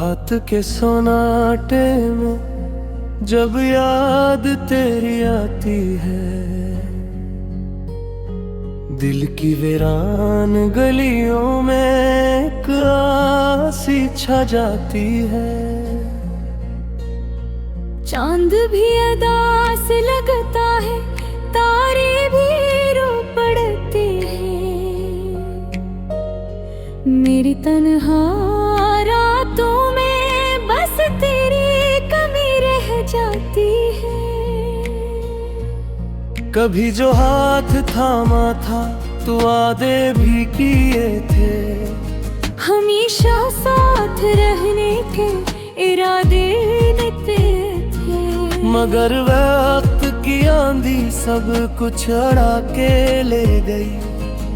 रात के सोनाटे में जब याद तेरी आती है, दिल की वीरान गलियों में एक आसी छा जाती है। चांद भी अदा से लगता है, तारे भी रो पड़ते हैं। मेरी तन्हा रातों में बस तेरी कमी रह जाती है। कभी जो हाथ थामा था तो वादे भी किए थे, हमेशा साथ रहने के इरादे थे। मगर वक्त की आंधी सब कुछ उड़ा के ले गई।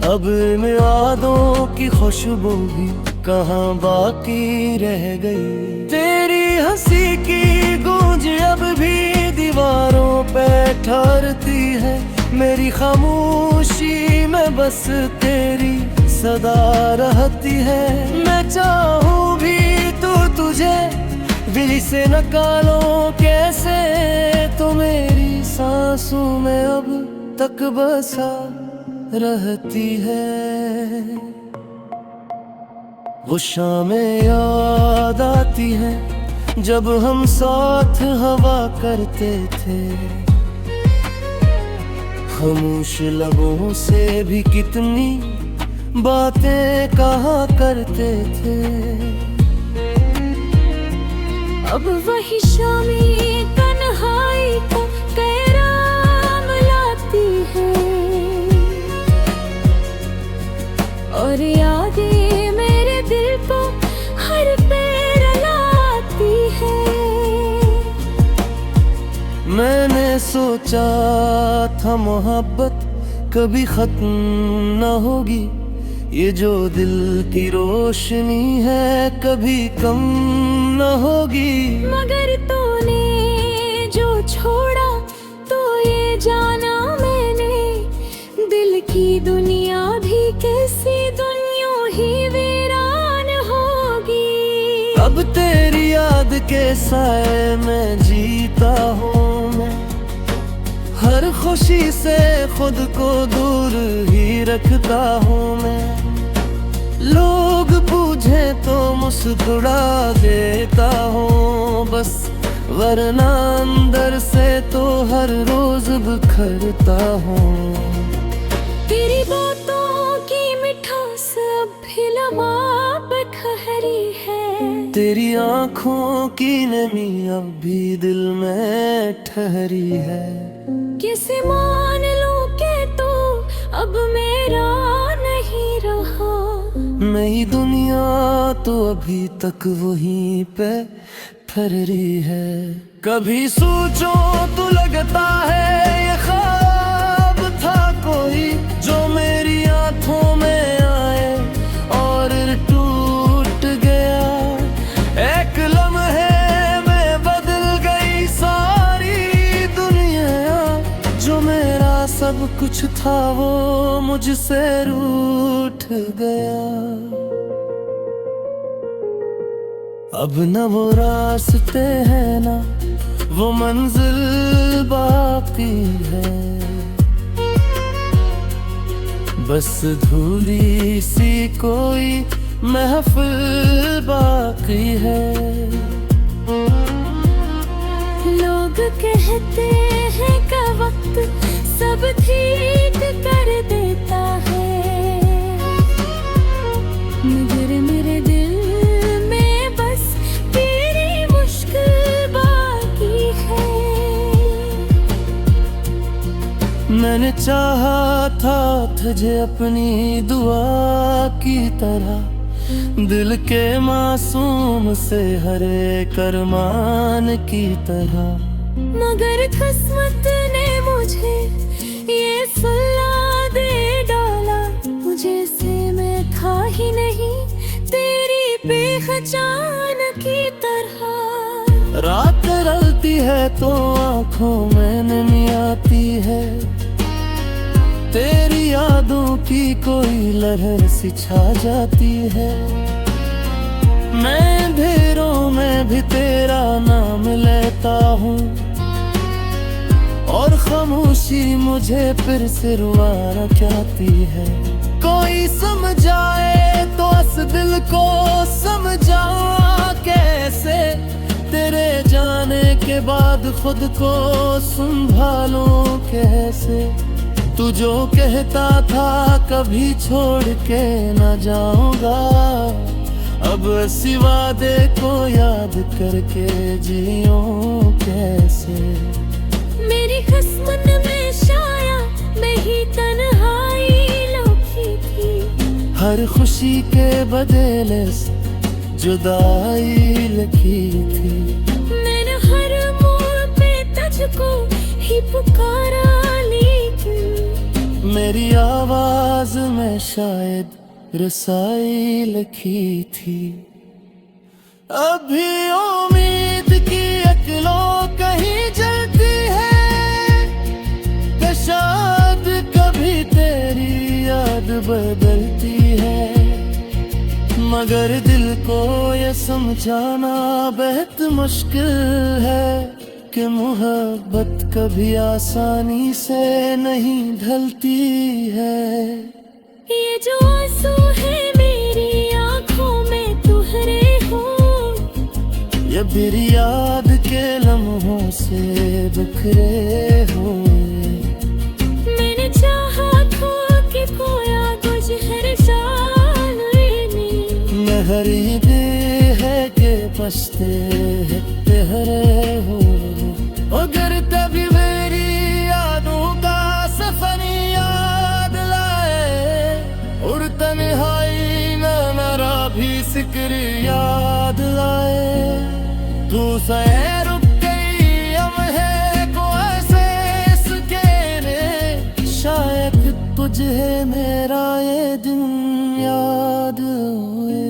अब इन यादों की खुशबू भी कहाँ बाकी रह गई। तेरी हंसी की गूंज अब भी दीवारों पे ठहरती है। मेरी खामोशी में बस तेरी सदा रहती है। मैं चाहूँ भी तो तुझे दिल से निकालो कैसे, तो मेरी सांसों में अब तक बसा रहती है। वो शामें याद आती हैं जब हम साथ हवा करते थे। खामोश लबों से भी कितनी बातें कहा करते थे। अब वही शामी तन्हाई को कैराम लाती है, और यादें मेरे दिल को हर पैर लाती है। मैंने सोचा था मोहब्बत कभी खत्म न होगी, ये जो दिल की रोशनी है कभी कम न होगी। मगर तूने जो छोड़ा तो ये जाना मैंने, दिल की दुनिया भी कैसी दुनिया ही वीरान होगी। अब तेरी याद के साए में जीता हूँ मैं, हर खुशी से खुद को दूर ही रखता हूँ मैं। लोग पूछे तो मुस्कुरा देता हूँ बस, वरना अंदर से तो हर रोज बिखरता हूँ। तेरी बातों की मिठास अब भी लबाब ठहरी है, तेरी आँखों की नमी अब भी दिल में ठहरी है। किसे मान लूं के तो अब मेरा नहीं रहा। मेरी दुनिया तो अभी तक वहीं पे ठहरी है। कभी सोचो तो लगता है ये ख्वाब था कोई, जो मेरी आंखों में आए और टूट गया। एक लम्हे में बदल गई सारी दुनिया, जो मेरा सब कुछ था वो मुझसे रूठ गया। अब न वो रास्ते हैं ना वो मंजिल बाकी है, बस धूली सी कोई महफिल बाकी है। लोग कहते हैं कि वक्त सब ठीक कर देता है, मगर मेरे दिल में बस तेरी मुश्किल बाकी है। मैंने चाहा था तुझे अपनी दुआ की तरह, दिल के मासूम से हरे करमान की तरह। मगर किस्मत ने मुझे ये सुला दे डाला, मुझे से मैं था ही नहीं तेरी पहचान की तरह। रात रलती है तो आँखों में नमी आती है, तेरी यादों की कोई लहर सी छा जाती है। मैं अंधेरों में भी तेरा नाम लेता हूँ, और खामोशी मुझे फिर से रुआना चाहती है। कोई समझाए तो इस दिल को समझा कैसे, तेरे जाने के बाद खुद को संभालूं कैसे। तू जो कहता था कभी छोड़ के न जाऊंगा, अब इसी वादे को याद करके जियूं कैसे। मेरी किस्मत में शायद मैं ही तन्हाई लिखी थी, हर खुशी के बदले जुदाई लिखी थी। मैंने हर मोड़ पे तुझको ही पुकारा, लेकिन मेरी आवाज में शायद रसाई लिखी थी। अभी उम्मीद की अकलो कहीं जलती है, कि शायद कभी तेरी याद बदलती है। मगर दिल को ये समझाना बेहद मुश्किल है, कि मोहब्बत कभी आसानी से नहीं ढलती है। ये जो आंसू है मेरी आंखों में तुहरे हो, ये मेरी याद के लम्हों से बिखरे हुए। मैंने चाहा था कि खोया तुझ हर साल महरी दे है के पछते तेहरे हो। अगर तभी मेरी यादों का सफर याद लाए, और तन्हाई नरा भी सिक्र याद लाए। तू सहे रुक गई हम है को ऐसे सुकेरे, शायद तुझे मेरा ये दिन याद हुए।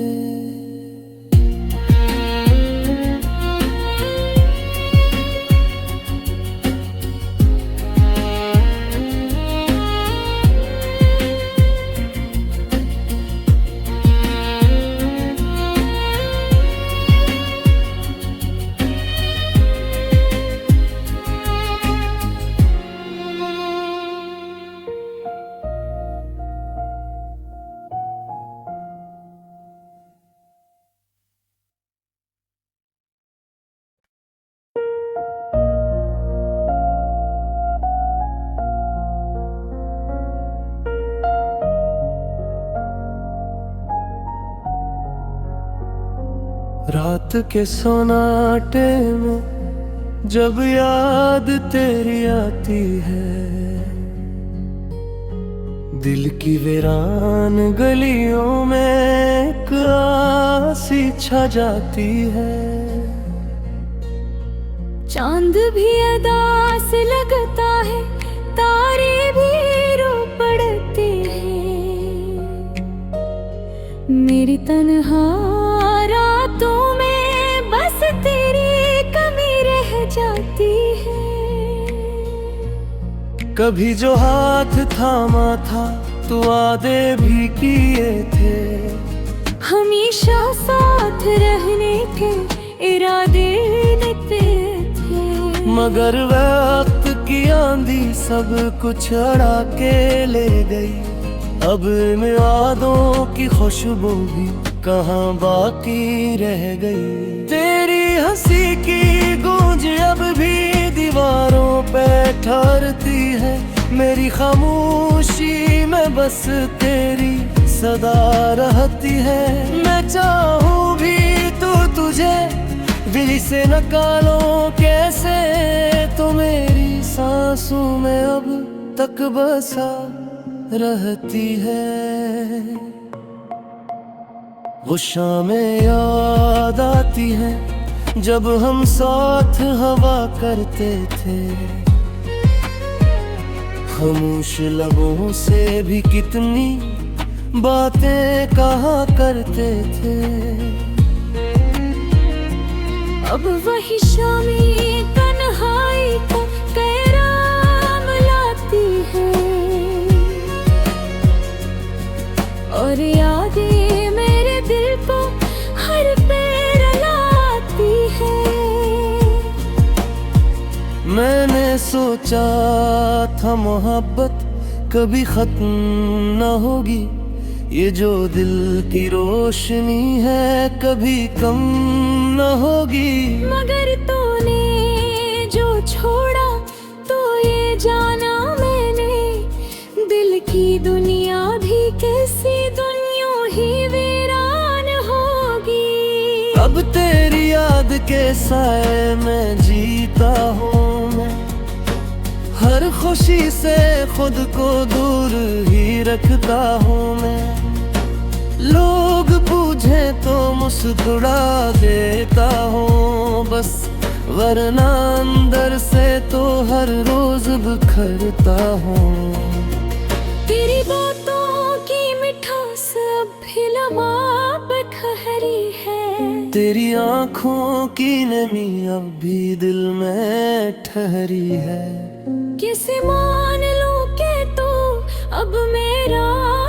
रात के सोनाटे में जब याद तेरी आती है, दिल की वीरान गलियों में एक आसी छा जाती है। चांद भी अदास लगता है, तारे भी रो पड़ते हैं। मेरी तन्हा रातों में बस तेरी कमी रह जाती है। कभी जो हाथ थामा था तो वादे भी किए थे, हमेशा साथ रहने के इरादे निते थे। मगर वक्त की आंधी सब कुछ उड़ा के ले गई। अब इन यादों की खुशबू भी कहाँ बाकी रह गई। तेरी हंसी की गूंज अब भी दीवारों पे ठहरती है। मेरी खामोशी में बस तेरी सदा रहती है। मैं चाहूँ भी तो तुझे दिल से निकालो कैसे, तो मेरी सांसों में अब तक बसा रहती है। वो शामें याद आती हैं जब हम साथ हवा करते थे। खामोश लबों से भी कितनी बातें कहा करते थे। अब वही शामी तन्हाई को कैराम लाती है, और यादें मेरे दिल को हर पे मैंने सोचा था मोहब्बत कभी खत्म न होगी, ये जो दिल की रोशनी है कभी कम न होगी। मगर तूने जो छोड़ा तो ये जाना मैंने, दिल की दुनिया भी कैसी दुनिया ही वीरान होगी। अब तेरी याद के साए में जीता हूँ मैं, हर खुशी से खुद को दूर ही रखता हूँ मैं। लोग पूछे तो मुस्कुरा देता हूँ बस, वरना अंदर से तो हर रोज बिखरता हूँ। तेरी बातों की मिठास अब भी लबां पे ठहरी है, तेरी आँखों की नमी अब भी दिल में ठहरी है। किसे मान लूं के तो अब मेरा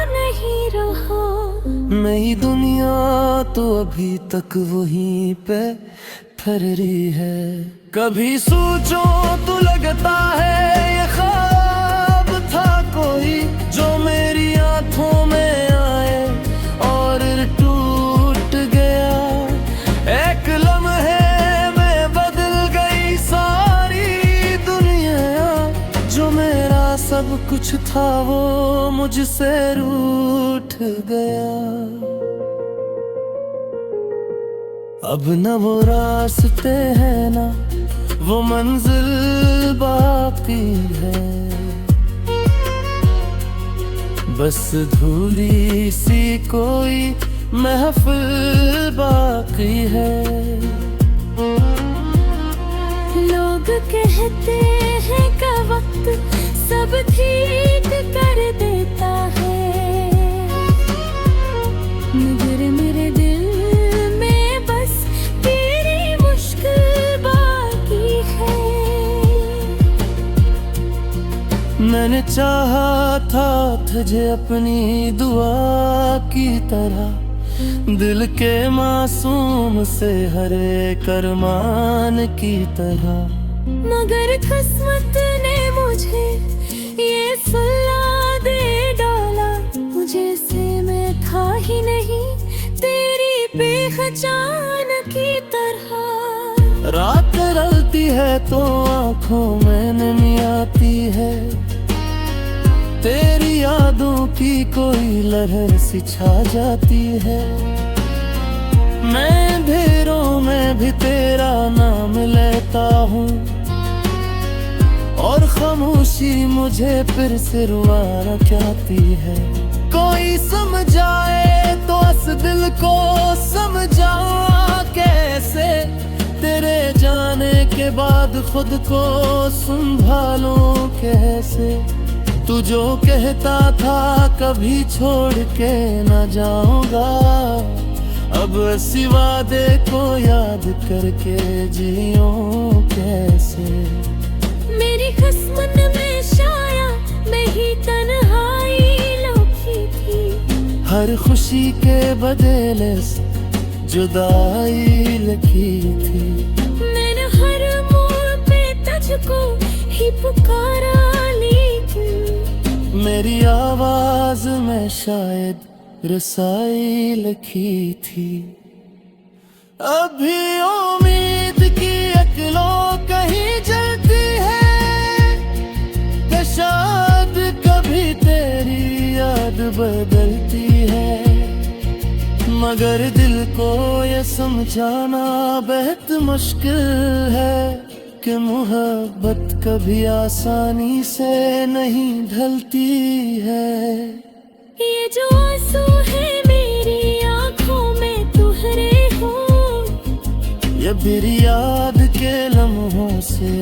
नहीं रहा, नई दुनिया तो अभी तक वहीं पे ठहरी है। कभी सोचो तो लगता है ये ख्वाब था कोई, जो मेरी आंखों में आए और टूट गया। एक लम्हे में बदल गई सारी दुनिया, जो मेरा सब कुछ था वो मुझसे रूठ गया। अब न वो रास्ते हैं ना वो मंजिल बाकी है, बस धूली सी कोई महफिल बाकी है। लोग कहते हैं कि वक्त सब ठीक कर देता है, मगर मेरे दिल में बस तेरी मुश्किल बाकी है। मैंने चाहा था तुझे अपनी दुआ की तरह, दिल के मासूम से हरे करमान की तरह। मगर किस्मत ने मुझे ये सुला दे डाला, मुझे से मैं था ही नहीं तेरी पहचान की तरह। रात ढलती है तो आंखों में नमी आती है, तेरी यादों की कोई लहर सी छा जाती है। मैं अंधेरों में भी तेरा नाम लेता हूँ, और खामोशी मुझे फिर से रुआना चाहती है। कोई समझाए तो इस दिल को समझा कैसे, तेरे जाने के बाद खुद को संभालूं कैसे। तू जो कहता था कभी छोड़ के न जाऊंगा, अब इसी वादे को याद करके जियूं कैसे। मेरी किस्मत में शाया मैं ही तन्हाई लिखी थी, हर खुशी के बदले जुदाई लिखी थी। मैंने हर मोड़ पे तुझको ही पुकारा, लेकिन मेरी आवाज में शायद रसाई लिखी थी। अभी उम्मीद की अकलो कहीं जलती है, कि शायद कभी तेरी याद बदलती है। मगर दिल को ये समझाना बेहद मुश्किल है, कि मोहब्बत कभी आसानी से नहीं ढलती है। ये जो आंसू है मेरी आंखों में तुहरे हो, ये मेरी याद के लम्हों से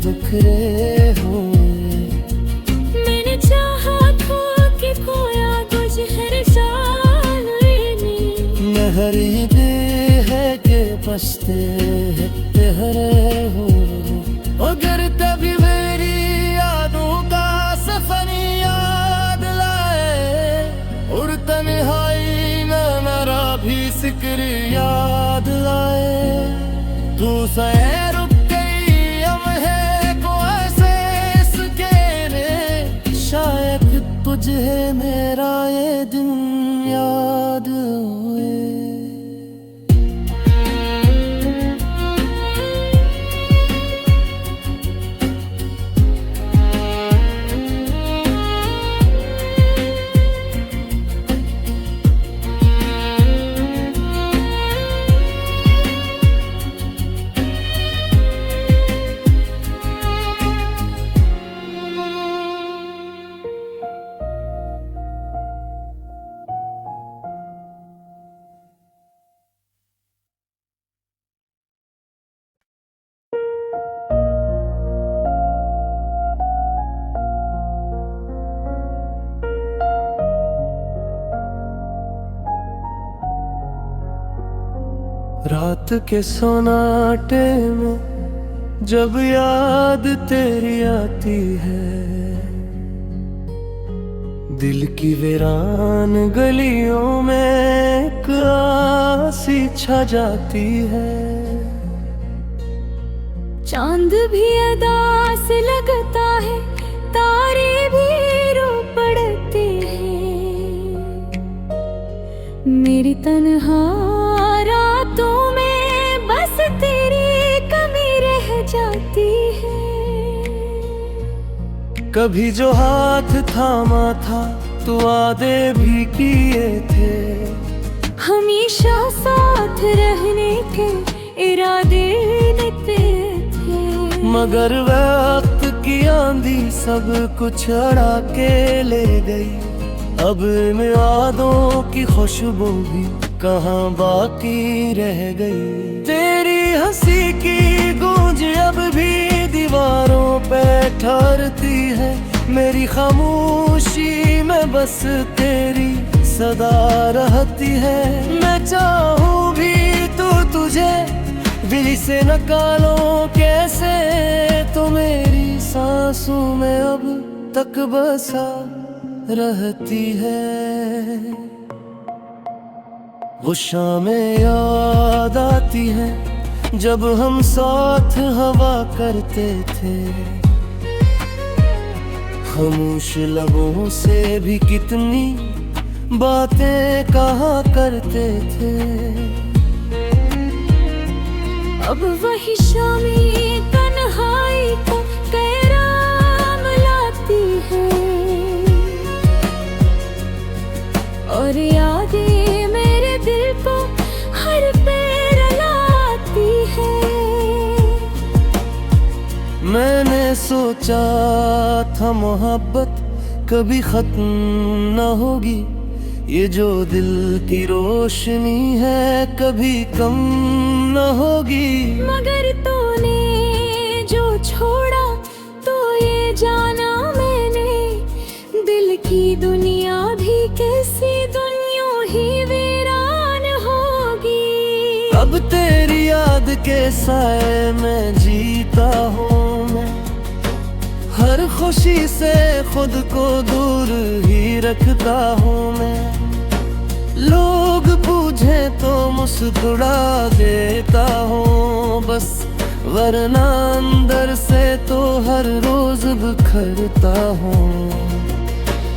बिखरे हुए। मैंने चाहा था कि खोया कुछ हर साल नहर ही दे है के बसते हरे हो। अगर तभी मेरी यादों का सफर याद लाए, और तन्हाई में मेरा भी जिक्र याद लाए। तू से रुक गई हम है को रात के सोनाटे में जब याद तेरी आती है, दिल की वीरान गलियों में एक आसी छा जाती है। चांद भी अदा से लगता है, तारे भी रो पड़ते हैं। मेरी तन्हा रातों में बस तेरी कमी रह जाती है। कभी जो हाथ थामा था तो वादे भी किए थे, हमेशा साथ रहने के इरादे देते थे। मगर वक्त की आंधी सब कुछ उड़ा के ले गई। अब इन यादों की खुशबू भी कहाँ बाकी रह गई। तेरी हंसी की गूंज अब भी दीवारों पे ठहरती है। मेरी खामोशी में बस तेरी सदा रहती है। मैं चाहूँ भी तो तुझे दिल से निकालो कैसे, तो मेरी सांसों में अब तक बसा रहती है। वो शामें याद आती है जब हम साथ हवा करते थे। खामोश लबों से भी कितनी बातें कहा करते थे। अब वही शामी तन्हाई को कैराम लाती है, और यादें मेरे दिल को हर पैर लाती है। मैंने सोचा था मोहब्बत कभी खत्म न होगी, ये जो दिल की रोशनी है कभी कम न होगी। मगर तूने जो छोड़ा तो ये जाना मैंने, दिल की दुनिया भी कैसी दुनिया ही वीरान होगी। अब तेरी याद के साए में जीता हूँ मैं, हर खुशी से खुद को दूर ही रखता हूँ मैं। लोग पूछे तो मुस्कुरा देता हूँ बस, वरना अंदर से तो हर रोज बिखरता हूँ।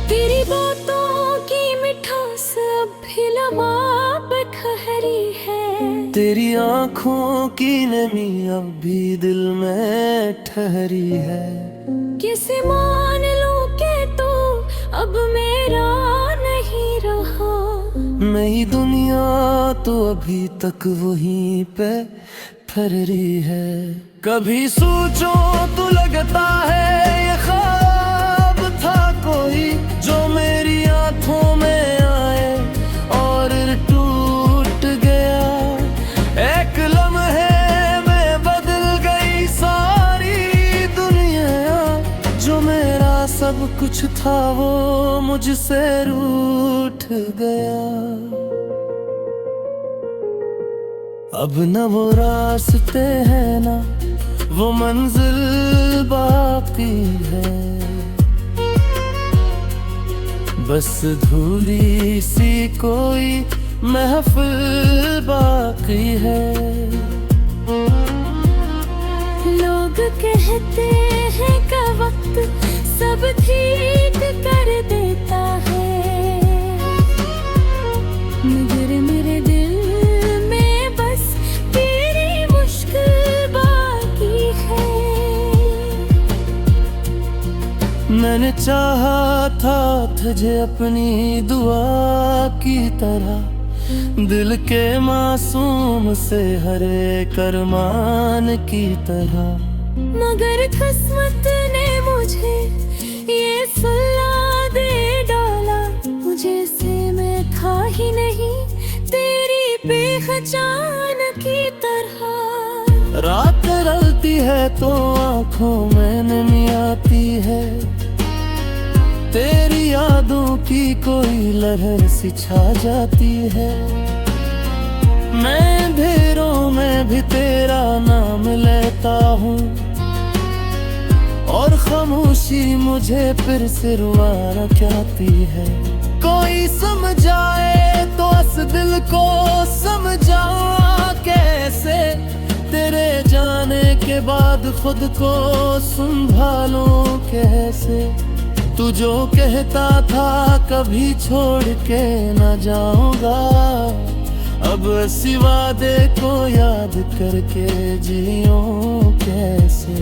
तेरी बातों की मिठास अब भी लबाब ठहरी है, तेरी आँखों की नमी अब भी दिल में ठहरी है। किसे मान लूं के तो अब मेरा नहीं रहा। नई दुनिया तो अभी तक वहीं पे ठहरी है। कभी सोचो तो लगता है ये ख्वाब था कोई, जो मेरी आंखों में आए और टूट गया। एक लम्हे में बदल गई सारी दुनिया, जो मेरा सब कुछ था वो मुझसे रूठ गया। अब न वो रास्ते हैं ना वो मंजिल बाकी है, बस धूली सी कोई महफिल बाकी है। लोग कहते हैं कि वक्त सब ठीक कर देता है, मगर मेरे दिल में बस तेरी मुश्किल बाकी है। मैंने चाहा था तुझे अपनी दुआ की तरह, दिल के मासूम से हरे करमान की तरह। मगर किस्मत ने मुझे ये सुला दे डाला, मुझे से मैं था ही नहीं तेरी बेखचान की तरह। रात रलती है तो आंखों में नमी आती है, तेरी यादों की कोई लहर सी छा जाती है। मैं अंधेरों में भी तेरा नाम लेता हूँ, और खामोशी मुझे फिर से रुला कहती है। कोई समझाए तो इस दिल को समझा कैसे, तेरे जाने के बाद खुद को संभालूं कैसे। तू जो कहता था कभी छोड़ के न जाऊंगा, अब इसी वादे को याद करके जियूं कैसे।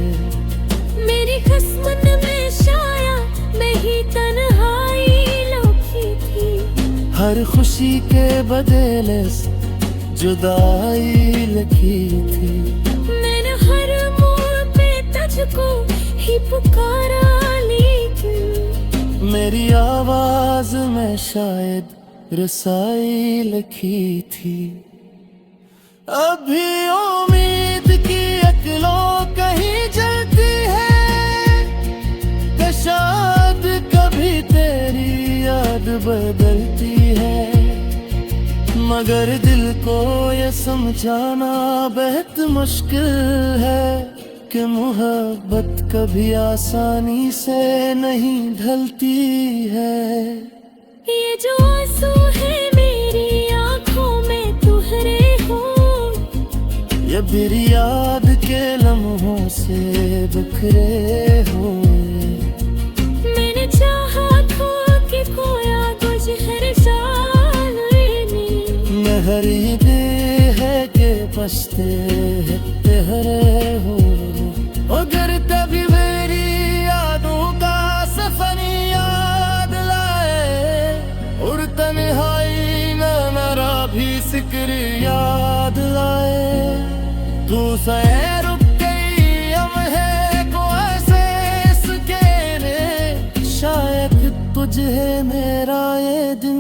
मेरी किस्मत में शायद मैं ही तन्हाई लिखी थी, हर खुशी के बदले जुदाई लिखी थी। मैंने हर मोड़ पे तुझको ही पुकारा, लेकिन मेरी आवाज में शायद रसाई लिखी थी। अभी उम्मीद की अकलों कहीं जलती है, कि शायद कभी तेरी याद बदलती है। मगर दिल को ये समझाना बेहद मुश्किल है, कि मोहब्बत कभी आसानी से नहीं ढलती है। ये जो आंसू है मेरी आंखों में तुहरे हो, ये मेरी याद के लम्हों से बिखरे हुए। मैंने चाहा था कि खोया तुझ हर साल में, महरी दे है के पछते हरे हो। अगर तभी मेरी यादों का सफर याद लाए, और तन्हाई न मेरा भी जिक्र याद लाए। तू सैर रुक गई हम है को ऐसे सकेरे, शायद तुझे मेरा ये दिन